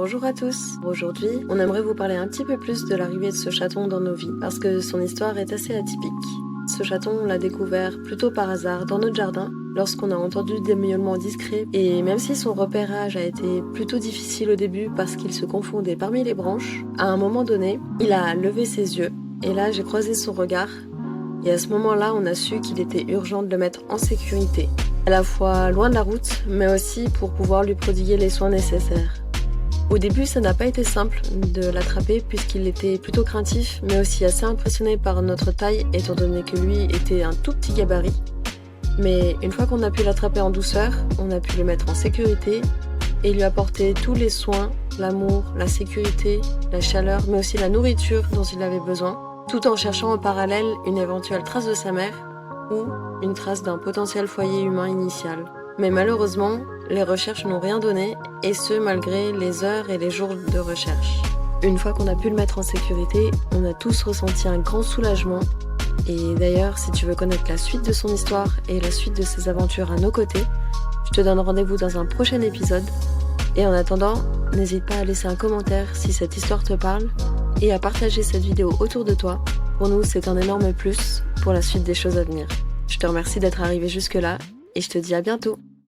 Bonjour à tous. Aujourd'hui, on aimerait vous parler un petit peu plus de l'arrivée de ce chaton dans nos vies, parce que son histoire est assez atypique. Ce chaton, on l'a découvert plutôt par hasard dans notre jardin, lorsqu'on a entendu des miaulements discrets, et même si son repérage a été plutôt difficile au début parce qu'il se confondait parmi les branches, à un moment donné, il a levé ses yeux, et là j'ai croisé son regard, et à ce moment-là, on a su qu'il était urgent de le mettre en sécurité, à la fois loin de la route, mais aussi pour pouvoir lui prodiguer les soins nécessaires. Au début, ça n'a pas été simple de l'attraper puisqu'il était plutôt craintif, mais aussi assez impressionné par notre taille étant donné que lui était un tout petit gabarit. Mais une fois qu'on a pu l'attraper en douceur, on a pu le mettre en sécurité et lui apporter tous les soins, l'amour, la sécurité, la chaleur, mais aussi la nourriture dont il avait besoin, tout en cherchant en parallèle une éventuelle trace de sa mère ou une trace d'un potentiel foyer humain initial. Mais malheureusement, les recherches n'ont rien donné, et ce malgré les heures et les jours de recherche. Une fois qu'on a pu le mettre en sécurité, on a tous ressenti un grand soulagement. Et d'ailleurs, si tu veux connaître la suite de son histoire et la suite de ses aventures à nos côtés, je te donne rendez-vous dans un prochain épisode. Et en attendant, n'hésite pas à laisser un commentaire si cette histoire te parle, et à partager cette vidéo autour de toi. Pour nous, c'est un énorme plus pour la suite des choses à venir. Je te remercie d'être arrivé jusque-là, et je te dis à bientôt.